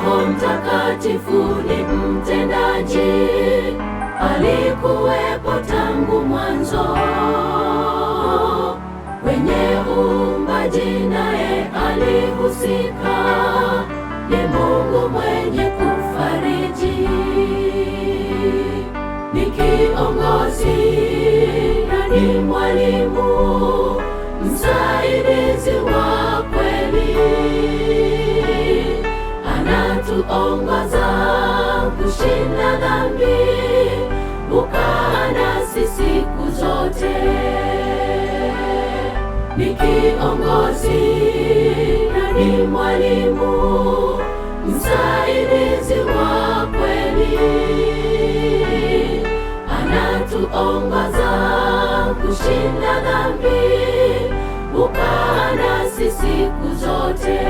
Roho Mtakatifu ni mtendaji, alikuwepo tangu mwanzo. Kwenye uumbaji naye alihusika, ni Mungu mwenye kufariji, ni kiongozi na ni mwalimu, msaidizi wa kweli, anatuongoza kushinda dhambi, ukaa nasi siku zote. Ni kiongozi na ni mwalimu, msaidizi wa kweli, anatuongoza kushinda dhambi, ukaa nasi siku zote.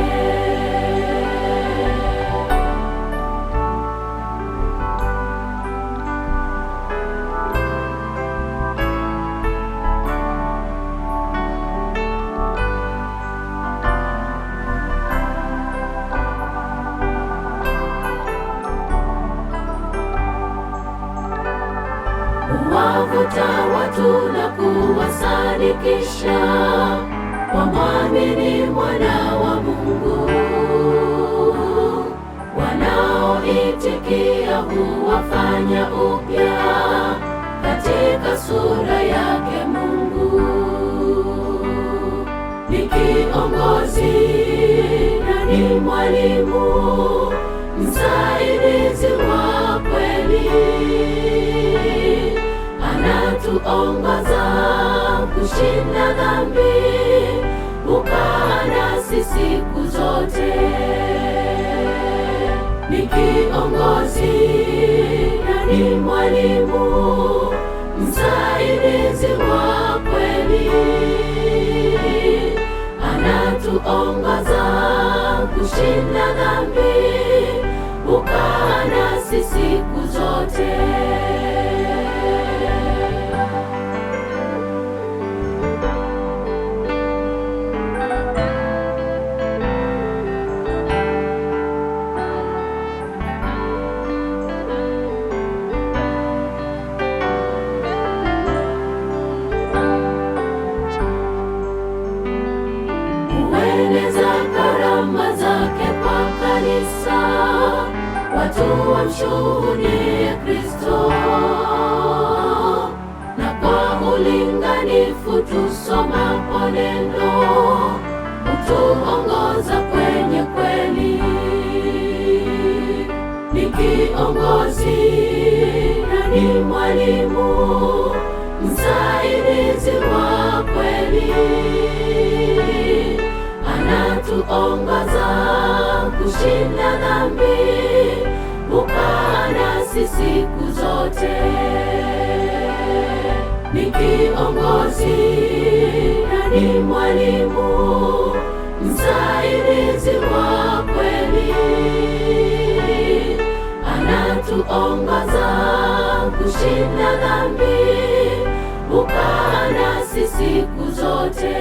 Huwavuta watu na kuwasadikisha wamwamini Mwana wa Mungu. Wanaoitikia huwafanya upya katika sura yake Mungu. Ni kiongozi na ni mwalimu, msaidizi wa kweli, anatuongoza kushinda dhambi, ukaa nasi siku zote. Ni kiongozi na ni mwalimu, msaidizi wa kweli, anatuongoza kushinda dhambi, ukaa nasi siku zote. Hueneza karama zake kwa kanisa, watu wamshuhudie Kristo, na kwa ulinganifu tusomapo neno, hutuongoza kwenye kweli. Ni kiongozi na ni mwalimu, msaidizi wa kweli, anatuongoza kushinda dhambi, ukaa nasi siku zote. Ni kiongozi na ni mwalimu, msaidizi wa kweli, anatuongoza kushinda dhambi, ukaa nasi siku zote.